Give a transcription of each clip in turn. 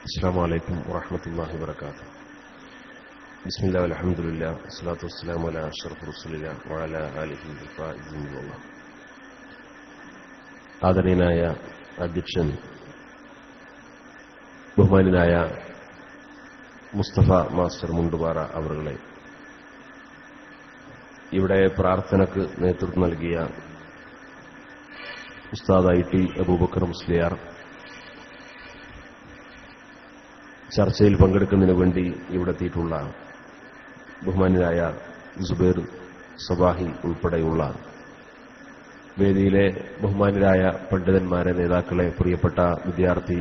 السلام عليكم ورحمة الله وبركاته. بسم الله والحمد لله والصلاة والسلام على أشرف رسول الله وعلى آله الفائزين بالله. ആദരണീയനായ അധ്യക്ഷൻ ബഹുമാന്യനായ മുസ്തഫ മാസ്റ്റർ മുണ്ടുപാറ അവറുകളെ, ഇവിടെ പ്രാർത്ഥനയ്ക്ക് നേതൃത്വം നൽകിയ ഉസ്താദ് ഐ ടി അബൂബക്കർ മുസ്ലിയാർ, ചർച്ചയിൽ പങ്കെടുക്കുന്നതിന് വേണ്ടി ഇവിടെ എത്തിയിട്ടുള്ള ബഹുമാന്യനായ സുബൈർ സബാഹി ഉൾപ്പെടെയുള്ള വേദിയിലെ ബഹുമാന്യരായ പണ്ഡിതന്മാരെ, നേതാക്കളെ, പ്രിയപ്പെട്ട വിദ്യാർത്ഥി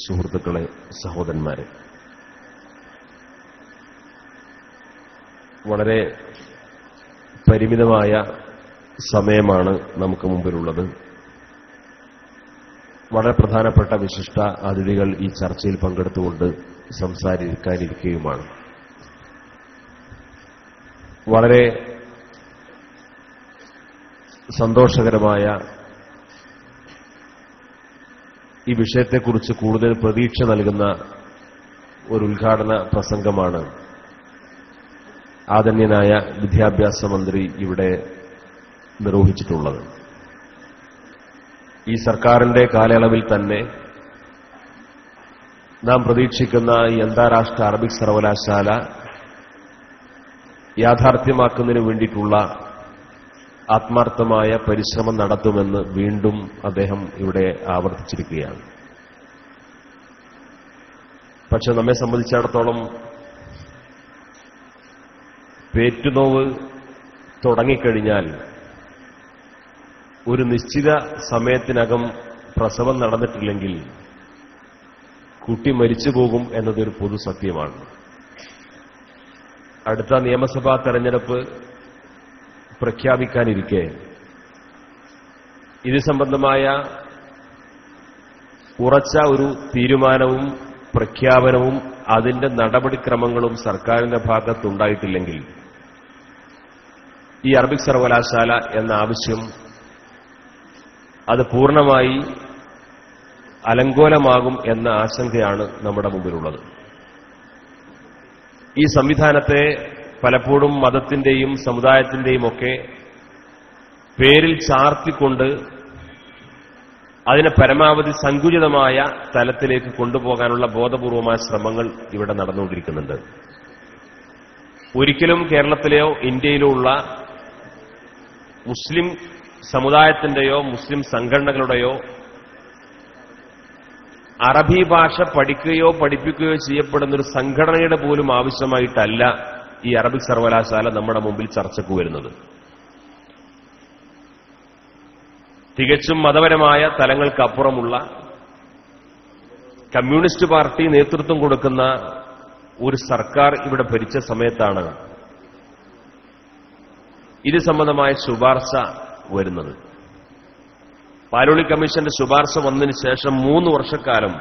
സുഹൃത്തുക്കളെ, സഹോദരന്മാരെ, വളരെ പരിമിതമായ സമയമാണ് നമുക്ക് മുമ്പിലുള്ളത്. വളരെ പ്രധാനപ്പെട്ട വിശിഷ്ട അതിഥികൾ ഈ ചർച്ചയിൽ പങ്കെടുത്തുകൊണ്ട് സംസാരിക്കാനിരിക്കുകയുമാണ്. വളരെ സന്തോഷകരമായ ഈ വിഷയത്തെക്കുറിച്ച് കൂടുതൽ പ്രതീക്ഷ നൽകുന്ന ഒരു ഉദ്ഘാടന പ്രസംഗമാണ് ആദരണീയനായ വിദ്യാഭ്യാസ മന്ത്രി ഇവിടെ നിർവഹിച്ചിട്ടുള്ളത്. ഈ സർക്കാരിന്റെ കാലയളവിൽ തന്നെ നാം പ്രതീക്ഷിക്കുന്ന ഈ അന്താരാഷ്ട്ര അറബിക് സർവകലാശാല യാഥാർത്ഥ്യമാക്കുന്നതിന് വേണ്ടിയിട്ടുള്ള ആത്മാർത്ഥമായ പരിശ്രമം നടത്തുമെന്ന് വീണ്ടും അദ്ദേഹം ഇവിടെ ആവർത്തിച്ചിരിക്കുകയാണ്. പക്ഷെ നമ്മെ സംബന്ധിച്ചിടത്തോളം പേറ്റുനോവ് തുടങ്ങിക്കഴിഞ്ഞാൽ ഒരു നിശ്ചിത സമയത്തിനകം പ്രസവം നടന്നിട്ടില്ലെങ്കിൽ കുട്ടി മരിച്ചു പോകും എന്നതൊരു പൊതു സത്യമാണ്. അടുത്ത നിയമസഭാ തെരഞ്ഞെടുപ്പ് പ്രഖ്യാപിക്കാനിരിക്കെ ഇത് സംബന്ധമായ ഉറച്ച ഒരു തീരുമാനവും പ്രഖ്യാപനവും അതിന്റെ നടപടിക്രമങ്ങളും സർക്കാരിന്റെ ഭാഗത്തുണ്ടായിട്ടില്ലെങ്കിൽ ഈ അറബിക് സർവകലാശാല എന്ന ആവശ്യം അത് പൂർണ്ണമായി അലങ്കോലമാകും എന്ന ആശങ്കയാണ് നമ്മുടെ മുമ്പിലുള്ളത്. ഈ സംവിധാനത്തെ പലപ്പോഴും മതത്തിന്റെയും സമുദായത്തിന്റെയും ഒക്കെ പേരിൽ ചാർത്തിക്കൊണ്ട് അതിനെ പരമാവധി സങ്കുചിതമായ തലത്തിലേക്ക് കൊണ്ടുപോകാനുള്ള ബോധപൂർവമായ ശ്രമങ്ങൾ ഇവിടെ നടന്നുകൊണ്ടിരിക്കുന്നുണ്ട്. ഒരിക്കലും കേരളത്തിലെയോ ഇന്ത്യയിലോ ഉള്ള മുസ്ലിം സമുദായത്തിന്റെയോ മുസ്ലിം സംഘടനകളുടെയോ അറബി ഭാഷ പഠിക്കുകയോ പഠിപ്പിക്കുകയോ ചെയ്യപ്പെടുന്നൊരു സംഘടനയുടെ പോലും ആവശ്യമായിട്ടല്ല ഈ അറബിക് സർവകലാശാല നമ്മുടെ മുമ്പിൽ ചർച്ചയ്ക്ക് വരുന്നത്. തികച്ചും മതപരമായ തലങ്ങൾക്കപ്പുറമുള്ള കമ്മ്യൂണിസ്റ്റ് പാർട്ടി നേതൃത്വം കൊടുക്കുന്ന ഒരു സർക്കാർ ഇവിടെ ഭരിച്ച സമയത്താണ് ഇത് സംബന്ധമായ ശുപാർശ വരുന്നത്. പാലോളി കമ്മീഷന്റെ ശുപാർശ വന്നതിന് ശേഷം 3 വർഷക്കാലം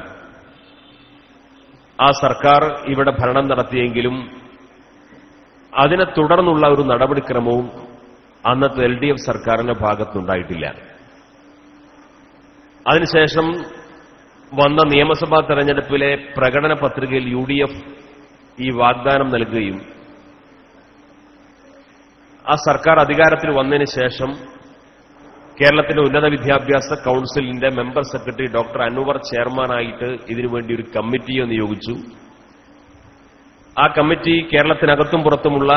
ആ സർക്കാർ ഇവിടെ ഭരണം നടത്തിയെങ്കിലും അതിനെ തുടർന്നുള്ള ഒരു നടപടിക്രമവും അന്നത്തെ LDF സർക്കാരിന്റെ ഭാഗത്തുണ്ടായിട്ടില്ല. അതിനുശേഷം വന്ന നിയമസഭാ തെരഞ്ഞെടുപ്പിലെ പ്രകടന പത്രികയിൽ UDF ഈ വാഗ്ദാനം നൽകുകയും ആ സർക്കാർ അധികാരത്തിൽ വന്നതിന് ശേഷം കേരളത്തിന്റെ ഉന്നത വിദ്യാഭ്യാസ കൌൺസിലിന്റെ മെമ്പർ സെക്രട്ടറി ഡോക്ടർ അൻവർ ചെയർമാനായിട്ട് ഇതിനുവേണ്ടി ഒരു കമ്മിറ്റിയെ നിയോഗിച്ചു. ആ കമ്മിറ്റി കേരളത്തിനകത്തും പുറത്തുമുള്ള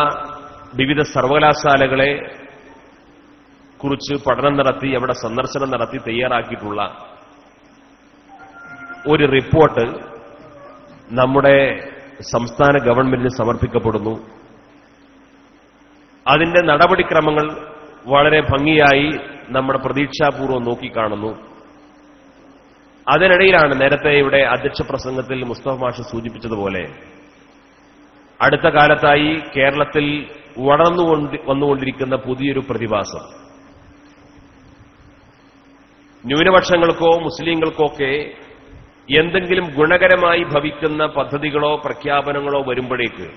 വിവിധ സർവകലാശാലകളെ കുറിച്ച് പഠനം നടത്തി, അവിടെ സന്ദർശനം നടത്തി തയ്യാറാക്കിയിട്ടുള്ള ഒരു റിപ്പോർട്ട് നമ്മുടെ സംസ്ഥാന ഗവൺമെന്റിന് സമർപ്പിക്കപ്പെടുന്നു. അതിന്റെ നടപടിക്രമങ്ങൾ വളരെ ഭംഗിയായി നമ്മുടെ പ്രതീക്ഷാപൂർവ്വം നോക്കിക്കാണുന്നു. അതിനിടയിലാണ് നേരത്തെ ഇവിടെ അധ്യക്ഷ പ്രസംഗത്തിൽ മുസ്തഫ മാഷ് സൂചിപ്പിച്ചതുപോലെ അടുത്ത കാലത്തായി കേരളത്തിൽ വന്നുകൊണ്ടിരിക്കുന്ന പുതിയൊരു പ്രതിഭാസം. ന്യൂനപക്ഷങ്ങൾക്കോ മുസ്ലിങ്ങൾക്കോ ഒക്കെ എന്തെങ്കിലും ഗുണകരമായി ഭവിക്കുന്ന പദ്ധതികളോ പ്രഖ്യാപനങ്ങളോ വരുമ്പോഴേക്ക്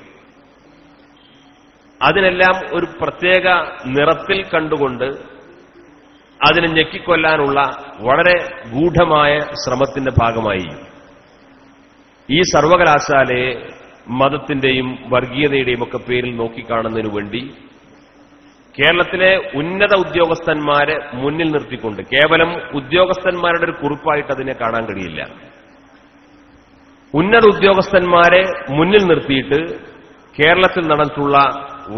അതിനെല്ലാം ഒരു പ്രത്യേക നിറത്തിൽ കണ്ടുകൊണ്ട് അതിനെ ഞെക്കിക്കൊല്ലാനുള്ള വളരെ ഗൂഢമായ ശ്രമത്തിന്റെ ഭാഗമായി ഈ സർവകലാശാലയെ മതത്തിന്റെയും വർഗീയതയുടെയും ഒക്കെ പേരിൽ നോക്കിക്കാണുന്നതിനു വേണ്ടി കേരളത്തിലെ ഉന്നത ഉദ്യോഗസ്ഥന്മാരെ മുന്നിൽ നിർത്തിക്കൊണ്ട്, കേവലം ഉദ്യോഗസ്ഥന്മാരുടെ ഒരു കുറിപ്പായിട്ട് അതിനെ കാണാൻ കഴിയില്ല, ഉന്നത ഉദ്യോഗസ്ഥന്മാരെ മുന്നിൽ നിർത്തിയിട്ട് കേരളത്തിൽ നടന്നിട്ടുള്ള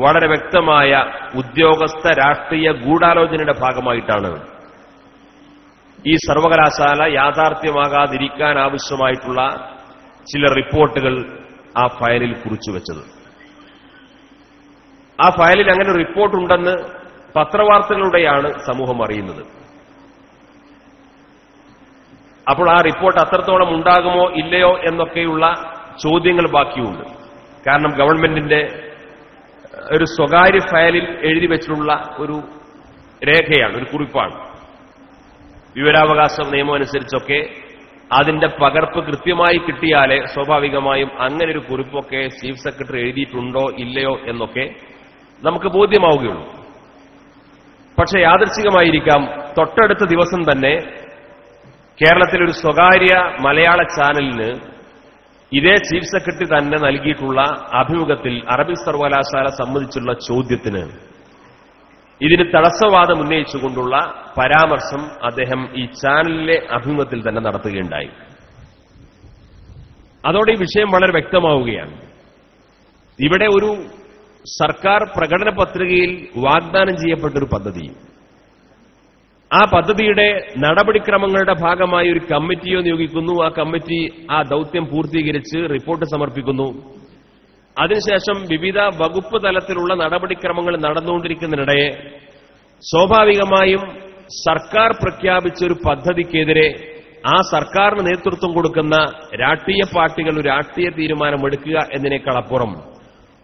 വളരെ വ്യക്തമായ ഉദ്യോഗസ്ഥ രാഷ്ട്രീയ ഗൂഢാലോചനയുടെ ഭാഗമായിട്ടാണ് ഈ സർവകലാശാല യാഥാർത്ഥ്യമാകാതിരിക്കാൻ ആവശ്യമായിട്ടുള്ള ചില റിപ്പോർട്ടുകൾ ആ ഫയലിൽ കുറിച്ചുവെച്ചത്. ആ ഫയലിൽ അങ്ങനെ ഒരു റിപ്പോർട്ടുണ്ടെന്ന് പത്രവാർത്തകളുടെയാണ് സമൂഹം അറിയുന്നത്. അപ്പോൾ ആ റിപ്പോർട്ട് അത്രത്തോളം ഉണ്ടാകുമോ ഇല്ലയോ എന്നൊക്കെയുള്ള ചോദ്യങ്ങൾ ബാക്കിയുണ്ട്. കാരണം ഗവൺമെന്റിന്റെ ഒരു സ്വകാര്യ ഫയലിൽ എഴുതി വെച്ചിട്ടുള്ള ഒരു രേഖയാണ്, ഒരു കുറിപ്പാണ്. വിവരാവകാശ നിയമം അനുസരിച്ചൊക്കെ അതിന്റെ പകർപ്പ് കൃത്യമായി കിട്ടിയാലേ സ്വാഭാവികമായും അങ്ങനെ ഒരു കുറിപ്പൊക്കെ ചീഫ് സെക്രട്ടറി എഴുതിയിട്ടുണ്ടോ ഇല്ലയോ എന്നൊക്കെ നമുക്ക് ബോധ്യമാവുകയുള്ളൂ. പക്ഷെ യാദൃച്ഛികമായിരിക്കാം തൊട്ടടുത്ത ദിവസം തന്നെ കേരളത്തിലൊരു സ്വകാര്യ മലയാള ചാനലിന് ഇതേ ചീഫ് സെക്രട്ടറി തന്നെ നൽകിയിട്ടുള്ള അഭിമുഖത്തിൽ അറബിക് സർവകലാശാല സംബന്ധിച്ചുള്ള ചോദ്യത്തിന് ഇതിന് തടസ്സവാദം ഉന്നയിച്ചുകൊണ്ടുള്ള പരാമർശം അദ്ദേഹം ഈ ചാനലിലെ അഭിമുഖത്തിൽ തന്നെ നടത്തുകയുണ്ടായി. അതോടെ ഈ വിഷയം വളരെ വ്യക്തമാവുകയാണ്. ഇവിടെ ഒരു സർക്കാർ പ്രകടന പത്രികയിൽ വാഗ്ദാനം ചെയ്യപ്പെട്ടൊരു പദ്ധതി, ആ പദ്ധതിയുടെ നടപടിക്രമങ്ങളുടെ ഭാഗമായി ഒരു കമ്മിറ്റിയോ നിയോഗിക്കുന്നു. ആ കമ്മിറ്റി ആ ദൌത്യം പൂർത്തീകരിച്ച് റിപ്പോർട്ട് സമർപ്പിക്കുന്നു. അതിനുശേഷം വിവിധ വകുപ്പ് തലത്തിലുള്ള നടപടിക്രമങ്ങൾ നടന്നുകൊണ്ടിരിക്കുന്നതിനിടെ സ്വാഭാവികമായും സർക്കാർ പ്രഖ്യാപിച്ചൊരു പദ്ധതിക്കെതിരെ ആ സർക്കാരിന് നേതൃത്വം കൊടുക്കുന്ന രാഷ്ട്രീയ പാർട്ടികൾ ഒരു രാഷ്ട്രീയ തീരുമാനമെടുക്കുക എന്നതിനേക്കാളപ്പുറം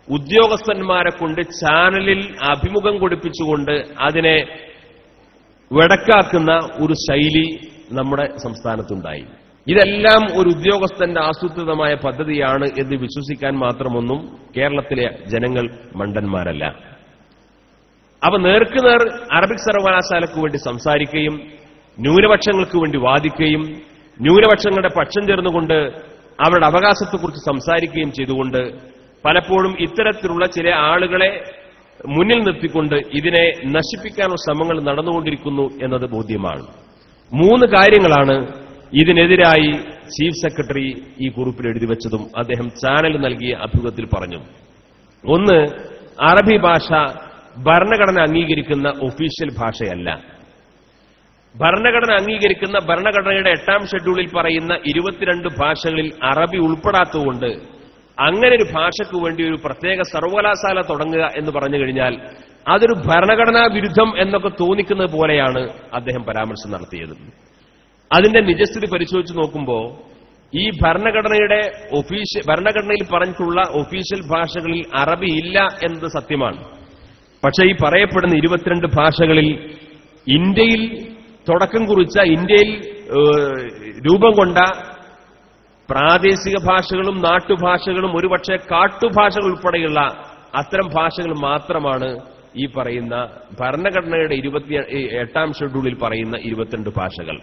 ഉദ്യോഗസ്ഥന്മാരെ കൊണ്ട് ചാനലിൽ അഭിമുഖം കൊടുപ്പിച്ചുകൊണ്ട് അതിനെ വെടക്കാക്കുന്ന ഒരു ശൈലി നമ്മുടെ സംസ്ഥാനത്തുണ്ടായി. ഇതെല്ലാം ഒരു ഉദ്യോഗസ്ഥന്റെ ആസൂത്രിതമായ പദ്ധതിയാണ് എന്ന് വിശ്വസിക്കാൻ മാത്രമൊന്നും കേരളത്തിലെ ജനങ്ങൾ മണ്ടന്മാരല്ല. അവ നേർക്കുനേർ അറബിക് സർവകലാശാലയ്ക്ക് വേണ്ടി സംസാരിക്കുകയും ന്യൂനപക്ഷങ്ങൾക്ക് വേണ്ടി വാദിക്കുകയും ന്യൂനപക്ഷങ്ങളുടെ പക്ഷം ചേർന്നുകൊണ്ട് അവരുടെ അവകാശത്തെക്കുറിച്ച് സംസാരിക്കുകയും ചെയ്തുകൊണ്ട് പലപ്പോഴും ഇത്തരത്തിലുള്ള ചില ആളുകളെ മുന്നിൽ നിർത്തിക്കൊണ്ട് ഇതിനെ നശിപ്പിക്കാനുള്ള ശ്രമങ്ങൾ നടന്നുകൊണ്ടിരിക്കുന്നു എന്നത് ബോധ്യമാണ്. 3 കാര്യങ്ങളാണ് ഇതിനെതിരായി ചീഫ് സെക്രട്ടറി ഈ കുറിപ്പിൽ എഴുതിവെച്ചതും അദ്ദേഹം ചാനൽ നൽകിയ അഭിമുഖത്തിൽ പറഞ്ഞു. ഒന്ന്, അറബി ഭാഷ ഭരണഘടന അംഗീകരിക്കുന്ന ഒഫീഷ്യൽ ഭാഷയല്ല. ഭരണഘടന അംഗീകരിക്കുന്ന ഭരണഘടനയുടെ 8ാം ഷെഡ്യൂളിൽ പറയുന്ന 22 ഭാഷകളിൽ അറബി ഉൾപ്പെടാത്തതുകൊണ്ട് അങ്ങനെ ഒരു ഭാഷയ്ക്ക് വേണ്ടി ഒരു പ്രത്യേക സർവകലാശാല തുടങ്ങുക എന്ന് പറഞ്ഞു കഴിഞ്ഞാൽ അതൊരു ഭരണഘടനാ വിരുദ്ധം എന്നൊക്കെ തോന്നിക്കുന്നത് പോലെയാണ് അദ്ദേഹം പരാമർശം നടത്തിയത്. അതിന്റെ നിജസ്ഥിതി പരിശോധിച്ച് നോക്കുമ്പോൾ ഈ ഭരണഘടനയിൽ പറഞ്ഞിട്ടുള്ള ഒഫീഷ്യൽ ഭാഷകളിൽ അറബി ഇല്ല എന്നത് സത്യമാണ്. പക്ഷേ ഈ പറയപ്പെടുന്ന 22 ഭാഷകളിൽ ഇന്ത്യയിൽ തുടക്കം കുറിച്ച, ഇന്ത്യയിൽ രൂപം കൊണ്ട പ്രാദേശിക ഭാഷകളും നാട്ടുഭാഷകളും ഒരുപക്ഷെ കാട്ടുഭാഷകൾ ഉൾപ്പെടെയുള്ള അത്തരം ഭാഷകൾ മാത്രമാണ് ഈ പറയുന്ന ഭരണഘടനയുടെ 28ാം ഷെഡ്യൂളിൽ പറയുന്ന 22 ഭാഷകൾ.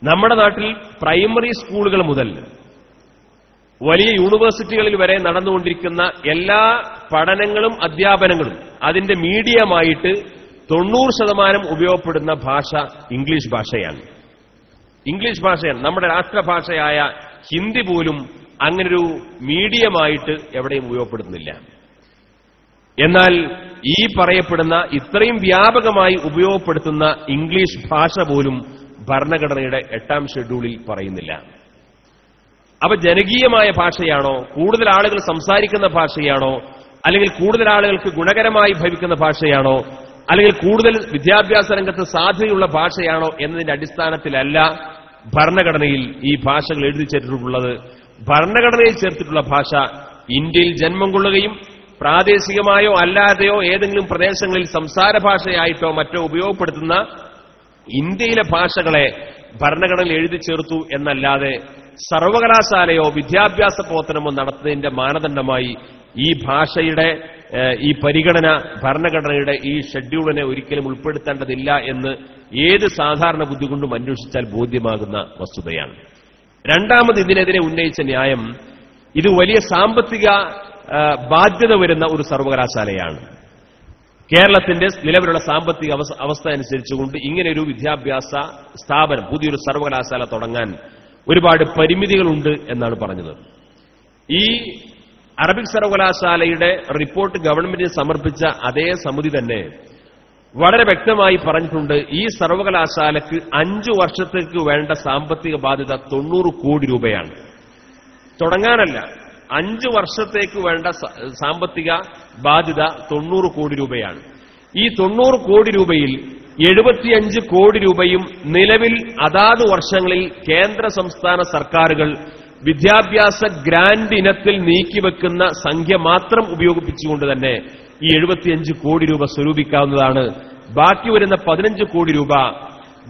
നമ്മുടെ നാട്ടിൽ പ്രൈമറി സ്കൂളുകൾ മുതൽ വലിയ യൂണിവേഴ്സിറ്റികളിൽ വരെ നടന്നുകൊണ്ടിരിക്കുന്ന എല്ലാ പഠനങ്ങളും അധ്യാപനങ്ങളും അതിന്റെ മീഡിയമായിട്ട് 90% ഉപയോഗപ്പെടുന്ന ഭാഷ ഇംഗ്ലീഷ് ഭാഷയാണ്. ഇംഗ്ലീഷ് ഭാഷയാണ്. നമ്മുടെ രാഷ്ട്രഭാഷയായ ഹിന്ദി പോലും അങ്ങനൊരു മീഡിയമായിട്ട് എവിടെയും ഉപയോഗപ്പെടുത്തുന്നില്ല. എന്നാൽ ഈ പറയപ്പെടുന്ന ഇത്രയും വ്യാപകമായി ഉപയോഗപ്പെടുത്തുന്ന ഇംഗ്ലീഷ് ഭാഷ പോലും ഭരണഘടനയുടെ 8ാം ഷെഡ്യൂളിൽ പറയുന്നില്ല. അവ ജനകീയമായ ഭാഷയാണോ, കൂടുതൽ ആളുകൾ സംസാരിക്കുന്ന ഭാഷയാണോ, അല്ലെങ്കിൽ കൂടുതൽ ആളുകൾക്ക് ഗുണകരമായി ഭവിക്കുന്ന ഭാഷയാണോ, അല്ലെങ്കിൽ കൂടുതൽ വിദ്യാഭ്യാസ രംഗത്ത് സാധ്യതയുള്ള ഭാഷയാണോ എന്നതിന്റെ അടിസ്ഥാനത്തിലല്ല ഭരണഘടനയിൽ ഈ ഭാഷകൾ എഴുതി ചേർത്തിട്ടുള്ളത്. ഭരണഘടനയിൽ ചേർത്തിട്ടുള്ള ഭാഷ ഇന്ത്യയിൽ ജന്മം കൊള്ളുകയും പ്രാദേശികമായോ അല്ലാതെയോ ഏതെങ്കിലും പ്രദേശങ്ങളിൽ സംസാര ഭാഷയായിട്ടോ മറ്റോ ഉപയോഗപ്പെടുത്തുന്ന ഇന്ത്യയിലെ ഭാഷകളെ ഭരണഘടനയിൽ എഴുതി ചേർത്തു എന്നല്ലാതെ സർവകലാശാലയോ വിദ്യാഭ്യാസ പ്രവർത്തനമോ നടത്തുന്നതിന്റെ മാനദണ്ഡമായി ഈ ഭാഷയുടെ ഈ പരിഗണന ഭരണഘടനയുടെ ഈ ഷെഡ്യൂളിനെ ഒരിക്കലും ഉൾപ്പെടുത്തേണ്ടതില്ല എന്ന് ഏത് സാധാരണ ബുദ്ധി കൊണ്ടും അന്വേഷിച്ചാൽ ബോധ്യമാകുന്ന വസ്തുതയാണ്. രണ്ടാമത് ഇതിനെതിരെ ഉന്നയിച്ച ന്യായം, ഇത് വലിയ സാമ്പത്തിക ബാധ്യത വരുന്ന ഒരു സർവകലാശാലയാണ്. കേരളത്തിന്റെ നിലവിലുള്ള സാമ്പത്തിക അവസ്ഥ അനുസരിച്ചുകൊണ്ട് ഇങ്ങനെയൊരു വിദ്യാഭ്യാസ സ്ഥാപനം, പുതിയൊരു സർവകലാശാല തുടങ്ങാൻ ഒരുപാട് പരിമിതികളുണ്ട് എന്നാണ് പറഞ്ഞത്. ഈ അറബിക് സർവകലാശാലയുടെ റിപ്പോർട്ട് ഗവൺമെന്റിന് സമർപ്പിച്ച അതേ സമിതി തന്നെ വളരെ വ്യക്തമായി പറഞ്ഞിട്ടുണ്ട്, ഈ സർവകലാശാലയ്ക്ക് 5 വർഷത്തേക്ക് വേണ്ട സാമ്പത്തിക ബാധ്യത 90 കോടി രൂപയാണ്. തുടങ്ങാനല്ല, 5 വർഷത്തേക്ക് വേണ്ട സാമ്പത്തിക ബാധ്യത 90 കോടി രൂപയാണ്. ഈ 90 കോടി രൂപയിൽ 75 കോടി രൂപയും നിലവിൽ അതാത് വർഷങ്ങളിൽ കേന്ദ്ര സംസ്ഥാന സർക്കാരുകൾ വിദ്യാഭ്യാസ ഗ്രാന്റ് ഇനത്തിൽ നീക്കിവെക്കുന്ന സംഖ്യ മാത്രം ഉപയോഗിപ്പിച്ചുകൊണ്ട് തന്നെ ഈ 75 കോടി രൂപ സ്വരൂപിക്കാവുന്നതാണ്. ബാക്കി വരുന്ന 15 കോടി രൂപ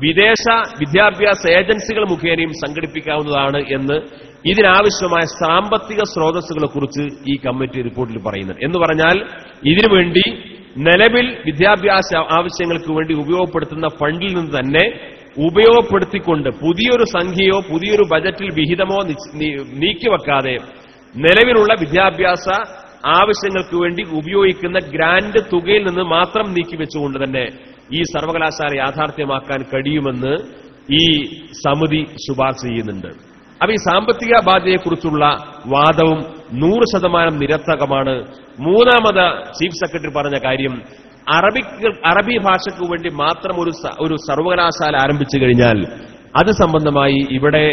വിദേശ വിദ്യാഭ്യാസ ഏജൻസികൾ മുഖേനയും സംഘടിപ്പിക്കാവുന്നതാണ് എന്ന് ഇതിനാവശ്യമായ സാമ്പത്തിക സ്രോതസ്സുകളെക്കുറിച്ച് ഈ കമ്മിറ്റി റിപ്പോർട്ടിൽ പറയുന്നുണ്ട്. എന്ന് പറഞ്ഞാൽ ഇതിനുവേണ്ടി നിലവിൽ വിദ്യാഭ്യാസ ആവശ്യങ്ങൾക്ക് വേണ്ടി ഉപയോഗപ്പെടുത്തുന്ന ഫണ്ടിൽ നിന്ന് തന്നെ ഉപയോഗപ്പെടുത്തിക്കൊണ്ട് പുതിയൊരു സംഖ്യയോ പുതിയൊരു ബജറ്റിൽ വിഹിതമോ നീക്കിവെക്കാതെ നിലവിലുള്ള വിദ്യാഭ്യാസ ആവശ്യങ്ങൾക്ക് വേണ്ടി ഉപയോഗിക്കുന്ന ഗ്രാന്റ് തുകയിൽ നിന്ന് മാത്രം നീക്കിവെച്ചുകൊണ്ട് തന്നെ ഈ സർവകലാശാല യാഥാർത്ഥ്യമാക്കാൻ കഴിയുമെന്ന് ഈ സമിതി ശുപാർശ ചെയ്യുന്നുണ്ട്. അപ്പൊ ഈ സാമ്പത്തിക ബാധ്യതയെക്കുറിച്ചുള്ള വാദവും 100% നിരർത്ഥകമാണ്. മൂന്നാമത് ചീഫ് സെക്രട്ടറി പറഞ്ഞ കാര്യം, അറബി ഭാഷയ്ക്ക് വേണ്ടി മാത്രം ഒരു സർവകലാശാല ആരംഭിച്ചു കഴിഞ്ഞാൽ അത് സംബന്ധമായി ഇവിടെ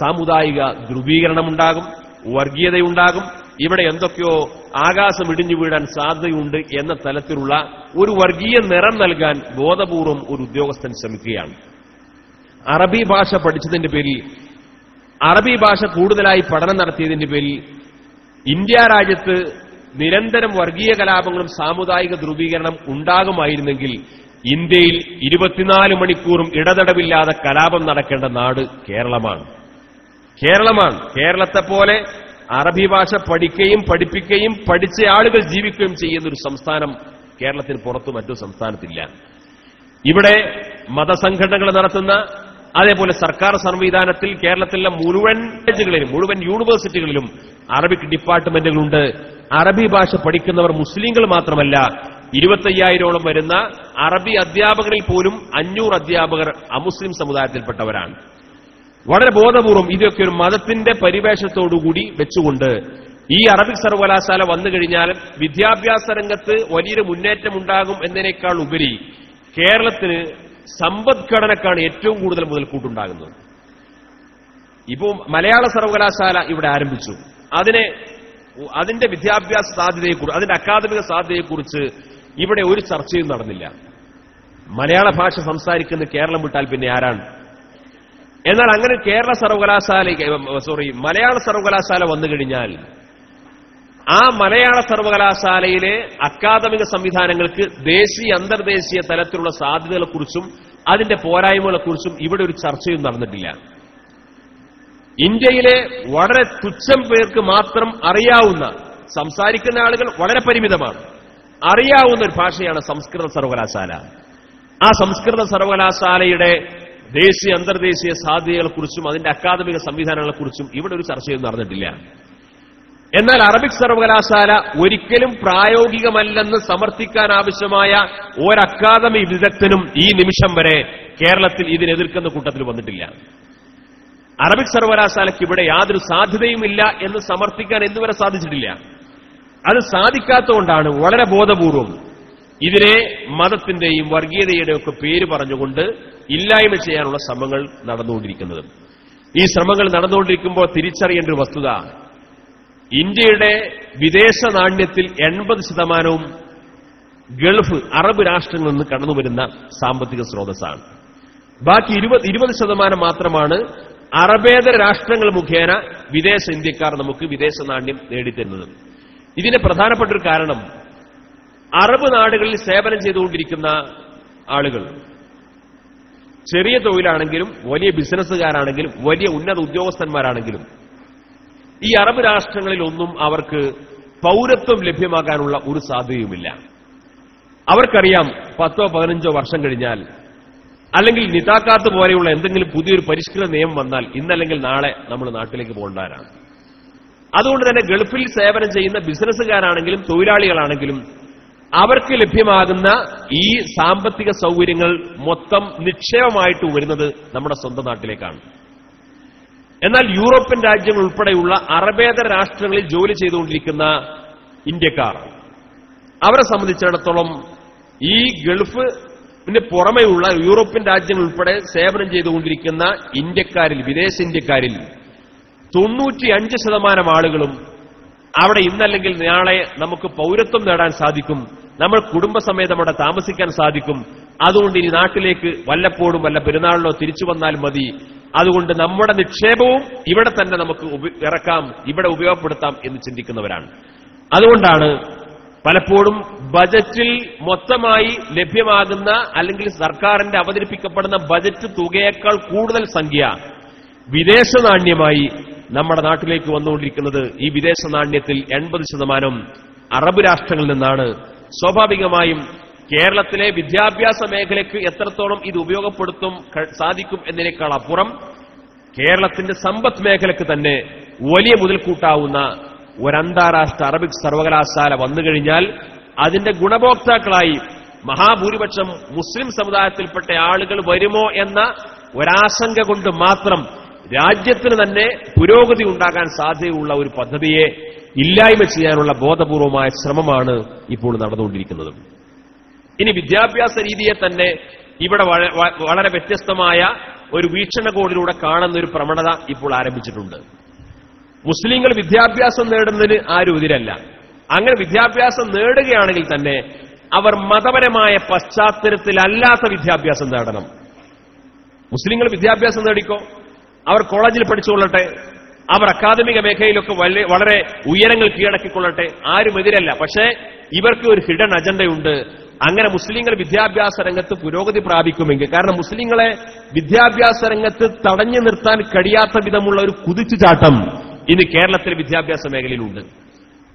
സാമുദായിക ധ്രുവീകരണമുണ്ടാകും, വർഗീയതയുണ്ടാകും, ഇവിടെ എന്തൊക്കെയോ ആകാശം ഇടിഞ്ഞു വീഴാൻ സാധ്യതയുണ്ട് എന്ന തലത്തിലുള്ള ഒരു വർഗീയ നിറം നൽകാൻ ബോധപൂർവം ഒരു ഉദ്യോഗസ്ഥൻ ശ്രമിക്കുകയാണ്. അറബി ഭാഷ പഠിച്ചതിന്റെ പേരിൽ, അറബി ഭാഷ കൂടുതലായി പഠനം നടത്തിയതിന്റെ പേരിൽ ഇന്ത്യ രാജ്യത്ത് നിരന്തരം വർഗീയ കലാപങ്ങളും സാമുദായിക ധ്രുവീകരണം ഉണ്ടാകുമായിരുന്നെങ്കിൽ ഇന്ത്യയിൽ 24 മണിക്കൂറും ഇടതടവില്ലാതെ കലാപം നടക്കേണ്ട നാട് കേരളമാണ്. കേരളത്തെപ്പോലെ അറബി ഭാഷ പഠിക്കുകയും പഠിപ്പിക്കുകയും പഠിച്ച ആളുകൾ ജീവിക്കുകയും ചെയ്യുന്ന ഒരു സംസ്ഥാനം കേരളത്തിന് പുറത്ത് മറ്റൊരു സംസ്ഥാനത്തില്ല. ഇവിടെ മതസംഘടനകൾ നടത്തുന്ന, അതേപോലെ സർക്കാർ സംവിധാനത്തിൽ കേരളത്തിലെ മുഴുവൻ കോളേജുകളിലും മുഴുവൻ യൂണിവേഴ്സിറ്റികളിലും അറബിക് ഡിപ്പാർട്ട്മെന്റുകളുണ്ട്. അറബി ഭാഷ പഠിക്കുന്നവർ മുസ്ലിങ്ങൾ മാത്രമല്ല, 25,000ഓളം വരുന്ന അറബി അധ്യാപകരിൽ പോലും 500 അധ്യാപകർ അമുസ്ലിം സമുദായത്തിൽപ്പെട്ടവരാണ്. വളരെ ബോധപൂർവം ഇതൊക്കെ ഒരു മതത്തിന്റെ പരിവേഷത്തോടുകൂടി വെച്ചുകൊണ്ട് ഈ അറബിക് സർവകലാശാല വന്നു കഴിഞ്ഞാൽ വിദ്യാഭ്യാസ രംഗത്ത് വലിയൊരു മുന്നേറ്റം ഉണ്ടാകും എന്നതിനേക്കാൾ ഉപരി കേരളത്തിന് സമ്പദ്ഘടനക്കാണ് ഏറ്റവും കൂടുതൽ മുതൽക്കൂട്ടുണ്ടാകുന്നത്. ഇപ്പോൾ മലയാള സർവകലാശാല ഇവിടെ ആരംഭിച്ചു. അതിന്റെ വിദ്യാഭ്യാസ സാധ്യതയെക്കുറിച്ച്, അതിന്റെ അക്കാദമിക സാധ്യതയെക്കുറിച്ച് ഇവിടെ ഒരു ചർച്ചയും നടന്നില്ല. മലയാള ഭാഷ സംസാരിക്കുന്ന കേരളം വിട്ടാൽ പിന്നെ ആരാണ്? എന്നാൽ അങ്ങനെ മലയാള സർവകലാശാല വന്നു കഴിഞ്ഞാൽ ആ മലയാള സർവകലാശാലയിലെ അക്കാദമിക സംവിധാനങ്ങൾക്ക് ദേശീയ അന്തർദേശീയ തലത്തിലുള്ള സാധ്യതകളെക്കുറിച്ചും അതിന്റെ പോരായ്മകളെക്കുറിച്ചും ഇവിടെ ഒരു ചർച്ചയും നടന്നിട്ടില്ല. ഇന്ത്യയിലെ വളരെ തുച്ഛം പേർക്ക് മാത്രം അറിയാവുന്ന, സംസാരിക്കുന്ന ആളുകൾ വളരെ പരിമിതമാണ്, അറിയാവുന്ന ഒരു ഭാഷയാണ് സംസ്കൃത സർവകലാശാല. ആ സംസ്കൃത സർവകലാശാലയുടെ ദേശീയ അന്തർദേശീയ സാധ്യതകളെക്കുറിച്ചും അതിന്റെ അക്കാദമിക സംവിധാനങ്ങളെക്കുറിച്ചും ഇവിടെ ഒരു ചർച്ചയും നടന്നിട്ടില്ല. എന്നാൽ അറബിക് സർവകലാശാല ഒരിക്കലും പ്രായോഗികമല്ലെന്ന് സമർത്ഥിക്കാൻ ആവശ്യമായ ഒരു അക്കാദമി വിദഗ്ധനും ഈ നിമിഷം വരെ കേരളത്തിൽ ഇതിനെതിർക്കുന്ന കൂട്ടത്തിൽ വന്നിട്ടില്ല. അറബിക് സർവകലാശാലയ്ക്ക് ഇവിടെ യാതൊരു സാധ്യതയുമില്ല എന്ന് സമർത്ഥിക്കാൻ ഇന്നുവരെ സാധിച്ചിട്ടില്ല. അത് സാധിക്കാത്തതുകൊണ്ടാണ് വളരെ ബോധപൂർവം ഇതിനെ മതത്തിന്റെയും വർഗീയതയുടെയും ഒക്കെ പേര് പറഞ്ഞുകൊണ്ട് ഇല്ലായ്മ ചെയ്യാനുള്ള ശ്രമങ്ങൾ നടന്നുകൊണ്ടിരിക്കുന്നത്. ഈ ശ്രമങ്ങൾ നടന്നുകൊണ്ടിരിക്കുമ്പോൾ തിരിച്ചറിയേണ്ട ഒരു വസ്തുത, ഇന്ത്യയുടെ വിദേശ നാണ്യത്തിൽ 80% ഗൾഫ് അറബ് രാഷ്ട്രങ്ങളിൽ നിന്ന് കടന്നുവരുന്ന സാമ്പത്തിക സ്രോതസ്സാണ്. ബാക്കി 20% മാത്രമാണ് അറബേതര രാഷ്ട്രങ്ങൾ മുഖേന വിദേശ ഇന്ത്യക്കാർ നമുക്ക് വിദേശ നാണ്യം നേടിത്തരുന്നത്. ഇതിന്റെ പ്രധാനപ്പെട്ട ഒരു കാരണം, അറബ് നാടുകളിൽ സേവനം ചെയ്തുകൊണ്ടിരിക്കുന്ന ആളുകൾ ചെറിയ തൊഴിലാണെങ്കിലും വലിയ ബിസിനസ്സുകാരാണെങ്കിലും വലിയ ഉന്നത ഉദ്യോഗസ്ഥന്മാരാണെങ്കിലും ഈ അറബ് രാഷ്ട്രങ്ങളിലൊന്നും അവർക്ക് പൗരത്വം ലഭ്യമാകാനുള്ള ഒരു സാധ്യതയുമില്ല. അവർക്കറിയാം 10-15 വർഷം കഴിഞ്ഞാൽ അല്ലെങ്കിൽ നിതാക്കാത്ത് പോലെയുള്ള എന്തെങ്കിലും പുതിയൊരു പരിഷ്കൃത നിയമം വന്നാൽ ഇന്നല്ലെങ്കിൽ നാളെ നമ്മൾ നാട്ടിലേക്ക് പോകേണ്ടവരാണ്. അതുകൊണ്ട് തന്നെ ഗൾഫിൽ സേവനം ചെയ്യുന്ന ബിസിനസ്സുകാരാണെങ്കിലും തൊഴിലാളികളാണെങ്കിലും അവർക്ക് ലഭ്യമാകുന്ന ഈ സാമ്പത്തിക സൗകര്യങ്ങൾ മൊത്തം നിക്ഷേപമായിട്ട് വരുന്നത് നമ്മുടെ സ്വന്തം നാട്ടിലേക്കാണ്. എന്നാൽ യൂറോപ്യൻ രാജ്യങ്ങൾ ഉൾപ്പെടെയുള്ള അറബേതര രാഷ്ട്രങ്ങളിൽ ജോലി ചെയ്തുകൊണ്ടിരിക്കുന്ന ഇന്ത്യക്കാർ, അവരെ സംബന്ധിച്ചിടത്തോളം ഈ ഗൾഫിന് പുറമെയുള്ള യൂറോപ്യൻ രാജ്യങ്ങൾ ഉൾപ്പെടെ സേവനം ചെയ്തുകൊണ്ടിരിക്കുന്ന ഇന്ത്യക്കാരിൽ, വിദേശ ഇന്ത്യക്കാരിൽ 95% ആളുകളും അവിടെ ഇന്നല്ലെങ്കിൽ നാളെ നമുക്ക് പൗരത്വം നേടാൻ സാധിക്കും, നമ്മൾ കുടുംബസമേതം അവിടെ താമസിക്കാൻ സാധിക്കും, അതുകൊണ്ട് ഇനി നാട്ടിലേക്ക് വല്ലപ്പോഴും വല്ല പെരുന്നാളിനോ തിരിച്ചു വന്നാൽ മതി, അതുകൊണ്ട് നമ്മുടെ നിക്ഷേപവും ഇവിടെ തന്നെ നമുക്ക് ഇറക്കാം, ഇവിടെ ഉപയോഗപ്പെടുത്താം എന്ന് ചിന്തിക്കുന്നവരാണ്. അതുകൊണ്ടാണ് പലപ്പോഴും ബജറ്റിൽ മൊത്തമായി ലഭ്യമാകുന്ന അല്ലെങ്കിൽ സർക്കാരിന്റെ അവതരിപ്പിക്കപ്പെടുന്ന ബജറ്റ് തുകയേക്കാൾ കൂടുതൽ സംഖ്യ വിദേശ നാണ്യമായി നമ്മുടെ നാട്ടിലേക്ക് വന്നുകൊണ്ടിരിക്കുന്നത്. ഈ വിദേശ നാണ്യത്തിൽ 80% അറബ് രാഷ്ട്രങ്ങളിൽ നിന്നാണ്. സ്വാഭാവികമായും കേരളത്തിലെ വിദ്യാഭ്യാസ മേഖലയ്ക്ക് എത്രത്തോളം ഇത് ഉപയോഗപ്പെടുത്തും സാധിക്കും എന്നതിനേക്കാൾ അപ്പുറം കേരളത്തിന്റെ സമ്പദ് മേഖലയ്ക്ക് തന്നെ വലിയ മുതൽക്കൂട്ടാവുന്ന ഒരു അന്താരാഷ്ട്ര അറബിക് സർവകലാശാല വന്നുകഴിഞ്ഞാൽ അതിന്റെ ഗുണഭോക്താക്കളായി മഹാഭൂരിപക്ഷം മുസ്ലിം സമുദായത്തിൽപ്പെട്ട ആളുകൾ വരുമോ എന്ന ഒരാശങ്ക കൊണ്ട് മാത്രം രാജ്യത്തിന് തന്നെ പുരോഗതി ഉണ്ടാകാൻ സാധ്യതയുള്ള ഒരു പദ്ധതിയെ ഇല്ലായ്മ ചെയ്യാനുള്ള ബോധപൂർവമായ ശ്രമമാണ് ഇപ്പോൾ നടന്നുകൊണ്ടിരിക്കുന്നത്. ഇനി വിദ്യാഭ്യാസ രീതിയെ തന്നെ ഇവിടെ വളരെ വ്യത്യസ്തമായ ഒരു വീക്ഷണകോണിലൂടെ കാണുന്ന ഒരു പ്രവണത ഇപ്പോൾ ആരംഭിച്ചിട്ടുണ്ട്. മുസ്ലിങ്ങൾ വിദ്യാഭ്യാസം നേടുന്നതിന് ആരും എതിരല്ല. അങ്ങനെ വിദ്യാഭ്യാസം നേടുകയാണെങ്കിൽ തന്നെ അവർ മതപരമായ പശ്ചാത്തലത്തിലല്ലാത്ത വിദ്യാഭ്യാസം നേടണം. മുസ്ലിങ്ങൾ വിദ്യാഭ്യാസം നേടിക്കോ, അവർ കോളേജിൽ പഠിച്ചുകൊള്ളട്ടെ, അവർ അക്കാദമിക മേഖലയിലൊക്കെ വളരെ ഉയരങ്ങൾ കീഴടക്കിക്കൊള്ളട്ടെ, ആരും എതിരല്ല. പക്ഷേ ഇവർക്ക് ഒരു ഹിഡൻ അജണ്ടയുണ്ട്. അങ്ങനെ മുസ്ലിങ്ങൾ വിദ്യാഭ്യാസ രംഗത്ത് പുരോഗതി പ്രാപിക്കുമെങ്കിൽ, കാരണം മുസ്ലിങ്ങളെ വിദ്യാഭ്യാസ രംഗത്ത് തടഞ്ഞു നിർത്താൻ കഴിയാത്ത വിധമുള്ള ഒരു കുതിച്ചുചാട്ടം ഇന്ന് കേരളത്തിലെ വിദ്യാഭ്യാസ മേഖലയിലുണ്ട്.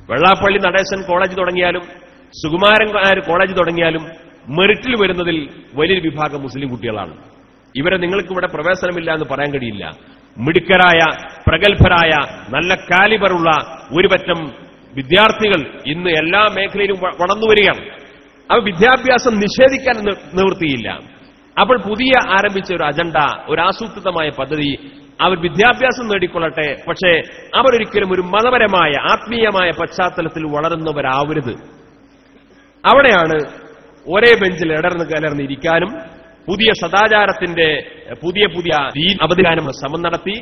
വെള്ളാപ്പള്ളി നടേശൻ കോളേജ് തുടങ്ങിയാലും സുകുമാരൻ കോളേജ് തുടങ്ങിയാലും മെറിറ്റിൽ വരുന്നതിൽ വലിയൊരു വിഭാഗം മുസ്ലിം കുട്ടികളാണ്. ഇവരെ നിങ്ങൾക്ക് ഇവിടെ പ്രവേശനമില്ല എന്ന് പറയാൻ കഴിയില്ല. മിടുക്കരായ, പ്രഗത്ഭരായ, നല്ല കാലിബറുള്ള ഒരുപറ്റം വിദ്യാർത്ഥികൾ ഇന്ന് എല്ലാ മേഖലയിലും വളർന്നു വരികയാണ്. അവ വിദ്യാഭ്യാസം നിഷേധിക്കാൻ നിവൃത്തിയില്ല. അപ്പോൾ പുതിയ ആരംഭിച്ച ഒരു അജണ്ട, ഒരു ആസൂത്രിതമായ പദ്ധതി, അവർ വിദ്യാഭ്യാസം നേടിക്കൊള്ളട്ടെ, പക്ഷേ അവരൊരിക്കലും ഒരു മതപരമായ ആത്മീയമായ പശ്ചാത്തലത്തിൽ വളരുന്നവരാവരുത്. അവിടെയാണ് ഒരേ ബെഞ്ചിൽ കലർന്നിരിക്കാനും പുതിയ സദാചാരത്തിന്റെ പുതിയ അവതരിക്കാനും ശ്രമം നടത്തി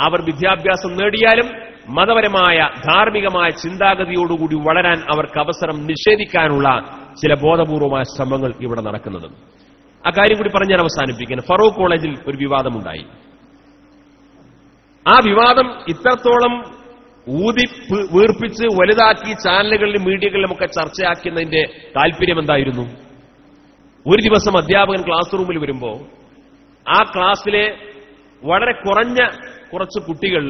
അവർ വിദ്യാഭ്യാസം നേടിയാലും മതപരമായ ധാർമ്മികമായ ചിന്താഗതിയോടുകൂടി വളരാൻ അവർക്ക് അവസരം നിഷേധിക്കാനുള്ള ചില ബോധപൂർവമായ ശ്രമങ്ങൾ ഇവിടെ നടക്കുന്നത്. ആ കാര്യം കൂടി പറഞ്ഞാൽ അവസാനിപ്പിക്കാൻ, ഫറൂഖ് കോളേജിൽ ഒരു വിവാദമുണ്ടായി. ആ വിവാദം ഇത്രത്തോളം ഊതി വീർപ്പിച്ച് വലുതാക്കി ചാനലുകളിലും മീഡിയകളിലുമൊക്കെ ചർച്ചയാക്കുന്നതിന്റെ താല്പര്യം എന്തായിരുന്നു? ഒരു ദിവസം അധ്യാപകൻ ക്ലാസ് റൂമിൽ വരുമ്പോൾ ആ ക്ലാസ്സിലെ വളരെ കുറച്ച് കുട്ടികൾ,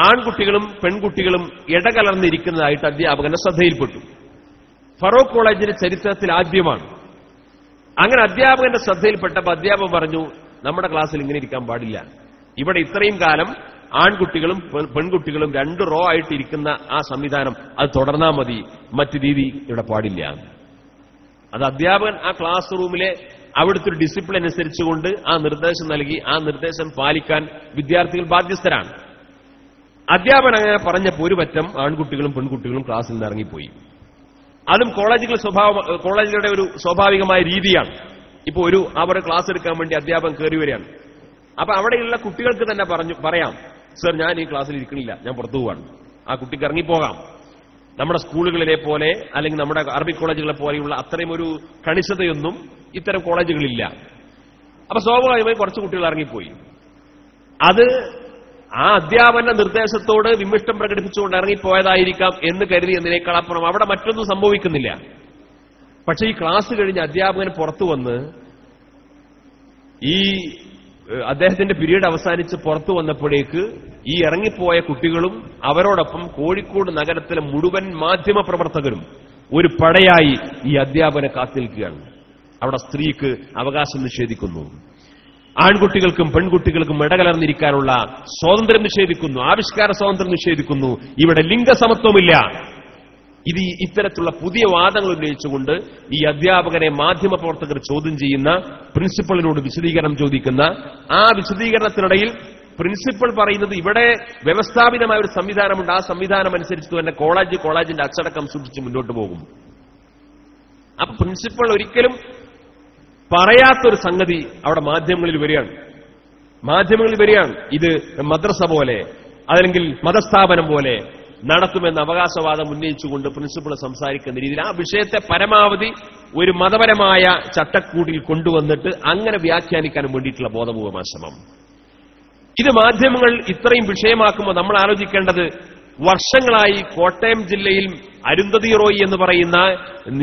ആൺകുട്ടികളും പെൺകുട്ടികളും ഇടകലർന്നിരിക്കുന്നതായിട്ട് അധ്യാപകന്റെ ശ്രദ്ധയിൽപ്പെട്ടു. ഫറൂഖ് കോളേജിന്റെ ചരിത്രത്തിൽ ആദ്യമാണ്. അങ്ങനെ അധ്യാപകന്റെ ശ്രദ്ധയിൽപ്പെട്ടപ്പോൾ അധ്യാപകൻ പറഞ്ഞു, നമ്മുടെ ക്ലാസ്സിൽ ഇങ്ങനെ ഇരിക്കാൻ പാടില്ല. ഇവിടെ ഇത്രയും കാലം ആൺകുട്ടികളും പെൺകുട്ടികളും 2 റോ ആയിട്ട് ഇരിക്കുന്ന ആ സംവിധാനം അത് തുടർന്നാൽ മതി, മറ്റു രീതി ഇവിടെ പാടില്ല. അത് അധ്യാപകൻ ആ ക്ലാസ് റൂമിലെ അവിടുത്തെ ഒരു ഡിസിപ്ലിൻ അനുസരിച്ചുകൊണ്ട് ആ നിർദ്ദേശം നൽകി. ആ നിർദ്ദേശം പാലിക്കാൻ വിദ്യാർത്ഥികൾ ബാധ്യസ്ഥരാണ്. അധ്യാപകൻ അങ്ങനെ പറഞ്ഞപ്പോൾ ഒരു പറ്റം ആൺകുട്ടികളും പെൺകുട്ടികളും ക്ലാസ്സിൽ നിന്ന് ഇറങ്ങിപ്പോയി. അതും കോളേജുകളുടെ ഒരു സ്വാഭാവികമായ രീതിയാണ്. ഇപ്പൊ അവർ ക്ലാസ് എടുക്കാൻ വേണ്ടി അധ്യാപകൻ കയറി വരികയാണ്. അപ്പൊ അവിടെയുള്ള കുട്ടികൾക്ക് തന്നെ പറയാം, സർ ഞാൻ ഈ ക്ലാസ്സിൽ ഇരിക്കണില്ല, ഞാൻ പുറത്തു പോവാണ്. ആ കുട്ടിക്ക് ഇറങ്ങിപ്പോകാം. നമ്മുടെ സ്കൂളുകളിലെ പോലെ അല്ലെങ്കിൽ നമ്മുടെ അറബിക് കോളേജുകളെ പോലെയുള്ള അത്രയും ഒരു കണിശതയൊന്നും ഇത്തരം കോളേജുകളില്ല. അപ്പൊ സ്വാഭാവികമായി കുറച്ച് കുട്ടികൾ ഇറങ്ങിപ്പോയി. അത് ആ അധ്യാപന നിർദ്ദേശത്തോട് വിമിഷ്ടം പ്രകടിപ്പിച്ചുകൊണ്ട് ഇറങ്ങിപ്പോയതായിരിക്കാം എന്ന് കരുതി എന്നതിനേക്കാൾ അപ്പുറം അവിടെ മറ്റൊന്നും സംഭവിക്കുന്നില്ല. പക്ഷെ ഈ ക്ലാസ് കഴിഞ്ഞ് അധ്യാപകൻ പുറത്തു വന്ന് ഈ അദ്ദേഹത്തിന്റെ പീരീഡ് അവസാനിച്ച് പുറത്തു വന്നപ്പോഴേക്ക് ഈ ഇറങ്ങിപ്പോയ കുട്ടികളും അവരോടൊപ്പം കോഴിക്കോട് നഗരത്തിലെ മുഴുവൻ മാധ്യമ പ്രവർത്തകരും ഒരു പടയായി ഈ അധ്യാപകനെ കാത്തിരിക്കുകയാണ്. അവിടെ സ്ത്രീക്ക് അവകാശം നിഷേധിക്കുന്നു, ആൺകുട്ടികൾക്കും പെൺകുട്ടികൾക്കും ഇടകലർന്നിരിക്കാനുള്ള സ്വാതന്ത്ര്യം നിഷേധിക്കുന്നു, ആവിഷ്കാര സ്വാതന്ത്ര്യം നിഷേധിക്കുന്നു, ഇവിടെ ലിംഗസമത്വമില്ല. ഇത് ഇത്തരത്തിലുള്ള പുതിയ വാദങ്ങൾ ഉന്നയിച്ചുകൊണ്ട് ഈ അധ്യാപകനെ മാധ്യമപ്രവർത്തകർ ചോദ്യം ചെയ്യുന്ന, പ്രിൻസിപ്പളിനോട് വിശദീകരണം ചോദിക്കുന്ന, ആ വിശദീകരണത്തിനിടയിൽ പ്രിൻസിപ്പൽ പറയുന്നത് ഇവിടെ വ്യവസ്ഥാപിതമായ ഒരു സംവിധാനമുണ്ട്, ആ സംവിധാനം അനുസരിച്ച് തന്നെ കോളേജിന്റെ അച്ചടക്കം സൂക്ഷിച്ച് മുന്നോട്ട് പോകും. അപ്പൊ പ്രിൻസിപ്പൽ ഒരിക്കലും പറയാത്തൊരു സംഗതി അവിടെ മാധ്യമങ്ങളിൽ വരികയാണ്. ഇത് മദ്രസ പോലെ അല്ലെങ്കിൽ മതസ്ഥാപനം പോലെ നടത്തുമെന്ന അവകാശവാദം ഉന്നയിച്ചുകൊണ്ട് പ്രിൻസിപ്പൾ സംസാരിക്കുന്ന രീതിയിൽ ആ വിഷയത്തെ പരമാവധി ഒരു മതപരമായ ചട്ടക്കൂടിൽ കൊണ്ടുവന്നിട്ട് അങ്ങനെ വ്യാഖ്യാനിക്കാനും വേണ്ടിയിട്ടുള്ള ബോധപൂർവമായ ശ്രമം. ഇത് മാധ്യമങ്ങൾ ഇത്രയും വിഷയമാക്കുമ്പോൾ നമ്മൾ ആലോചിക്കേണ്ടത്, വർഷങ്ങളായി കോട്ടയം ജില്ലയിൽ അരുന്ധതി റോയി എന്ന് പറയുന്ന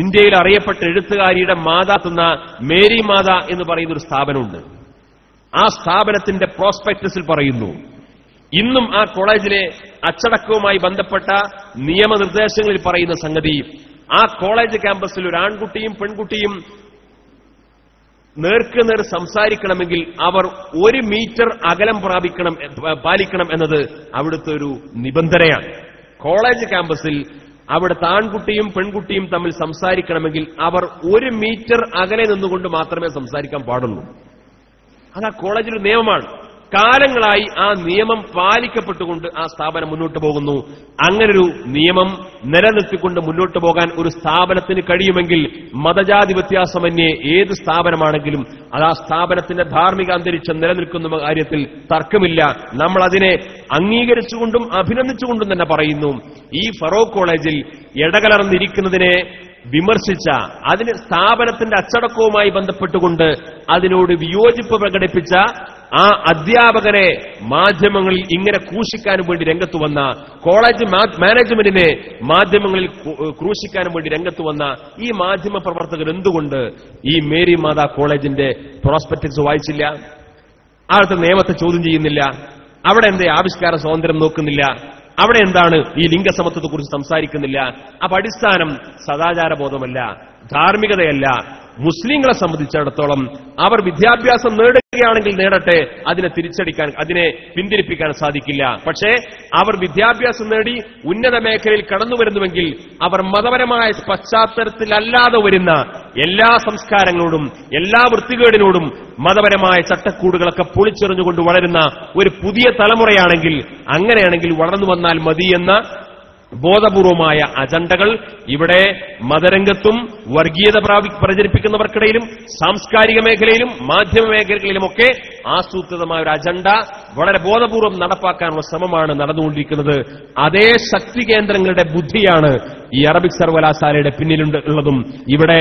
ഇന്ത്യയിൽ അറിയപ്പെട്ട എഴുത്തുകാരിയുടെ മാതാത്തുന്ന മേരി മാത എന്ന് പറയുന്ന ഒരു സ്ഥാപനമുണ്ട്. ആ സ്ഥാപനത്തിന്റെ പ്രോസ്പെക്ടസിൽ പറയുന്നു, ഇന്നും ആ കോളേജിലെ അച്ചടക്കവുമായി ബന്ധപ്പെട്ട നിയമനിർദ്ദേശങ്ങളിൽ പറയുന്ന സംഗതി, ആ കോളേജ് ക്യാമ്പസിൽ ഒരു ആൺകുട്ടിയും പെൺകുട്ടിയും നേർക്കുനേർ സംസാരിക്കണമെങ്കിൽ അവർ 1 മീറ്റർ അകലം പാലിക്കണം എന്നത് അവിടുത്തെ ഒരു നിബന്ധനയാണ്. കോളേജ് ക്യാമ്പസിൽ അവിടുത്തെ ആൺകുട്ടിയും പെൺകുട്ടിയും തമ്മിൽ സംസാരിക്കണമെങ്കിൽ അവർ 1 മീറ്റർ അകലെ നിന്നുകൊണ്ട് മാത്രമേ സംസാരിക്കാൻ പാടുള്ളൂ. അത് ആ കോളേജിൽ നിയമമാണ്. കാലങ്ങളായി ആ നിയമം പാലിക്കപ്പെട്ടുകൊണ്ട് ആ സ്ഥാപനം മുന്നോട്ട് പോകുന്നു. അങ്ങനൊരു നിയമം നിലനിർത്തിക്കൊണ്ട് മുന്നോട്ട് പോകാൻ ഒരു സ്ഥാപനത്തിന് കഴിയുമെങ്കിൽ മതജാതി വ്യത്യാസമന്യേ ഏത് സ്ഥാപനമാണെങ്കിലും അത് ആ സ്ഥാപനത്തിന്റെ ധാർമ്മിക അന്തരീക്ഷം നിലനിൽക്കുന്ന കാര്യത്തിൽ തർക്കമില്ല. നമ്മൾ അതിനെ അംഗീകരിച്ചുകൊണ്ടും അഭിനന്ദിച്ചുകൊണ്ടും തന്നെ പറയുന്നു. ഈ ഫറൂഖ് കോളേജിൽ ഇടകലർന്നിരിക്കുന്നതിനെ വിമർശിച്ച, അതിന് സ്ഥാപനത്തിന്റെ അച്ചടക്കവുമായി ബന്ധപ്പെട്ടുകൊണ്ട് അതിനോട് വിയോജിപ്പ് പ്രകടിപ്പിച്ച ആ അധ്യാപകനെ മാധ്യമങ്ങളിൽ ഇങ്ങനെ ക്രൂശിക്കാനും വേണ്ടി രംഗത്ത് വന്ന, കോളേജ് മാനേജ്മെന്റിനെ മാധ്യമങ്ങളിൽ ക്രൂശിക്കാനും വേണ്ടി രംഗത്ത് വന്ന ഈ മാധ്യമ പ്രവർത്തകർ എന്തുകൊണ്ട് ഈ മേരി മാതാ കോളേജിന്റെ പ്രോസ്പെക്ടസ് വായിച്ചില്ല? അവിടുത്തെ നിയമത്തെ ചോദ്യം ചെയ്യുന്നില്ല? അവിടെ എന്തേ ആവിഷ്കാര സ്വാതന്ത്ര്യം നോക്കുന്നില്ല? അവിടെ എന്താണ് ഈ ലിംഗസമത്വത്തെക്കുറിച്ച് സംസാരിക്കുന്നില്ല? അപ്പൊ അടിസ്ഥാനം സദാചാരബോധമല്ല, ധാർമ്മികതയല്ല. മുസ്ലിങ്ങളെ സംബന്ധിച്ചിടത്തോളം അവർ വിദ്യാഭ്യാസം നേടുകയാണെങ്കിൽ നേടട്ടെ, അതിനെ പിന്തിരിപ്പിക്കാൻ സാധിക്കില്ല. പക്ഷേ അവർ വിദ്യാഭ്യാസം നേടി ഉന്നത മേഖലയിൽ കടന്നുവരുന്നുവെങ്കിൽ അവർ മതപരമായ പശ്ചാത്തലത്തിലല്ലാതെ വരുന്ന എല്ലാ സംസ്കാരങ്ങളോടും എല്ലാ വൃത്തികേടിനോടും മതപരമായ ചട്ടക്കൂടുകളൊക്കെ പൊളിച്ചെറിഞ്ഞുകൊണ്ട് വളരുന്ന ഒരു പുതിയ തലമുറയാണെങ്കിൽ, അങ്ങനെയാണെങ്കിൽ വളർന്നു വന്നാൽ മതിയെന്ന ബോധപൂർവമായ അജണ്ടകൾ ഇവിടെ മതരംഗത്തും വർഗീയത പ്രചരിപ്പിക്കുന്നവർക്കിടയിലും സാംസ്കാരിക മേഖലയിലും മാധ്യമ മേഖലകളിലുമൊക്കെ ആസൂത്രിതമായ ഒരു അജണ്ട വളരെ ബോധപൂർവം നടപ്പാക്കാനുള്ള ശ്രമമാണ് നടന്നുകൊണ്ടിരിക്കുന്നത്. അതേ ശക്തി കേന്ദ്രങ്ങളുടെ ബുദ്ധിയാണ് ഈ അറബിക് സർവകലാശാലയുടെ പിന്നിലുള്ളതും. ഇവിടെ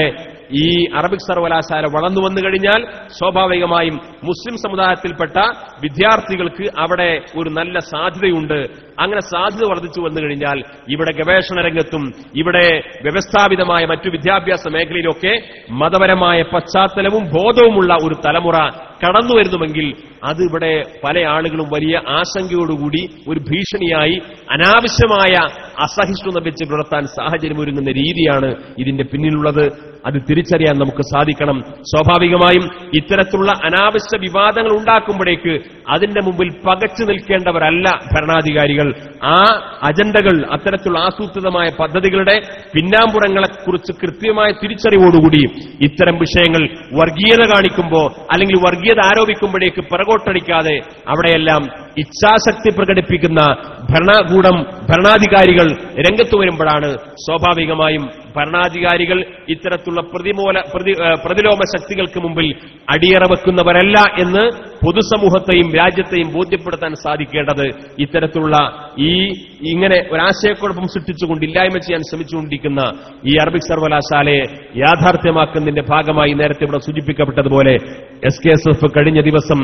ഈ അറബിക് സർവകലാശാല വളർന്നു വന്നു കഴിഞ്ഞാൽ സ്വാഭാവികമായും മുസ്ലിം സമുദായത്തിൽപ്പെട്ട വിദ്യാർത്ഥികൾക്ക് അവിടെ ഒരു നല്ല സാധ്യതയുണ്ട്. അങ്ങനെ സാധ്യത വർദ്ധിച്ചു വന്നു കഴിഞ്ഞാൽ ഇവിടെ ഗവേഷണ രംഗത്തും ഇവിടെ വ്യവസ്ഥാപിതമായ മറ്റു വിദ്യാഭ്യാസ മേഖലയിലൊക്കെ മതപരമായ പശ്ചാത്തലവും ബോധവുമുള്ള ഒരു തലമുറ കടന്നു വരുന്നുവെങ്കിൽ അത് ഇവിടെ പല ആളുകളും വലിയ ആശങ്കയോടുകൂടി ഒരു ഭീഷണിയായി അനാവശ്യമായ അസഹിഷ്ണുത വെച്ച് പുലർത്താൻ സാഹചര്യം ഒരുങ്ങുന്ന രീതിയാണ് ഇതിന്റെ പിന്നിലുള്ളത്. അത് തിരിച്ചറിയാൻ നമുക്ക് സാധിക്കണം. സ്വാഭാവികമായും ഇത്തരത്തിലുള്ള അനാവശ്യ വിവാദങ്ങൾ ഉണ്ടാക്കുമ്പോഴേക്ക് അതിന്റെ മുമ്പിൽ പകച്ചു നിൽക്കേണ്ടവരല്ല ഭരണാധികാരികൾ. ആ അജണ്ടകൾ, അത്തരത്തിലുള്ള ആസൂത്രിതമായ പദ്ധതികളുടെ പിന്നാമ്പുറങ്ങളെക്കുറിച്ച് കൃത്യമായ തിരിച്ചറിവോടുകൂടി ഇത്തരം വിഷയങ്ങൾ വർഗീയത കാണിക്കുമ്പോൾ അല്ലെങ്കിൽ വർഗീയത ആരോപിക്കുമ്പോഴേക്ക് പിറകോട്ടടിക്കാതെ അവിടെയെല്ലാം ഇച്ഛാശക്തി പ്രകടിപ്പിക്കുന്ന ഭരണാധികാരികൾ രംഗത്തു വരുമ്പോഴാണ് സ്വാഭാവികമായും ഭരണാധികാരികൾ ഇത്തരത്തിലുള്ള പ്രതിലോമ ശക്തികൾക്ക് മുമ്പിൽ അടിയറ വെക്കുന്നവരല്ല എന്ന് പൊതുസമൂഹത്തെയും രാജ്യത്തെയും ബോധ്യപ്പെടുത്താൻ സാധിക്കേണ്ടത് ഇത്തരത്തിലുള്ള ഇങ്ങനെ ഒരാശയക്കുഴപ്പം സൃഷ്ടിച്ചുകൊണ്ട് ഇല്ലായ്മ ചെയ്യാൻ ശ്രമിച്ചുകൊണ്ടിരിക്കുന്ന ഈ അറബിക് സർവകലാശാലയെ യാഥാർത്ഥ്യമാക്കുന്നതിന്റെ ഭാഗമായി നേരത്തെ ഇവിടെ സൂചിപ്പിക്കപ്പെട്ടതുപോലെ SKSF കഴിഞ്ഞ ദിവസം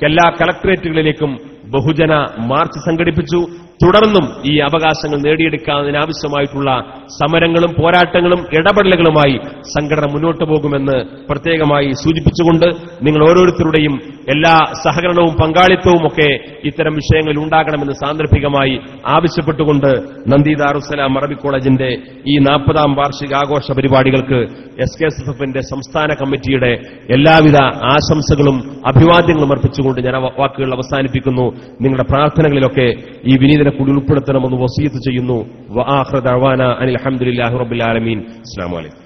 എല്ലാ കളക്ടറേറ്റുകളിലേക്കും ബഹുജന മാർച്ച് സംഘടിപ്പിച്ചു. തുടർന്നും ഈ അവകാശങ്ങൾ നേടിയെടുക്കുന്നതിനാവശ്യമായിട്ടുള്ള സമരങ്ങളും പോരാട്ടങ്ങളും ഇടപെടലുകളുമായി സംഘടന മുന്നോട്ടു പോകുമെന്ന് പ്രത്യേകമായി സൂചിപ്പിച്ചുകൊണ്ട് നിങ്ങൾ ഓരോരുത്തരുടെയും എല്ലാ സഹകരണവും പങ്കാളിത്തവും ഒക്കെ ഇത്തരം വിഷയങ്ങളിൽ ഉണ്ടാകണമെന്ന് സാന്ദർഭികമായി ആവശ്യപ്പെട്ടുകൊണ്ട് നന്ദി ദാറുസ്സലാം അറബിക് കോളേജിന്റെ ഈ 40ാം വാർഷികാഘോഷ പരിപാടികൾക്ക് SKSFന്റെ സംസ്ഥാന കമ്മിറ്റിയുടെ എല്ലാവിധ ആശംസകളും അഭിവാദ്യങ്ങളും അർപ്പിച്ചുകൊണ്ട് ഞാൻ വാക്കുകൾ അവസാനിപ്പിക്കുന്നു. നിങ്ങളുടെ പ്രാർത്ഥനകളിലൊക്കെ ഈ വിനീതനെ കൂടി ഉൾപ്പെടുത്തണമെന്ന് വസിയത്ത് ചെയ്യുന്നു. വആഖിറു ദഅവാന അനിൽ ഹംദുലില്ലാഹി റബ്ബിൽ ആലമീൻ. അസ്സലാമു അലൈക്കും.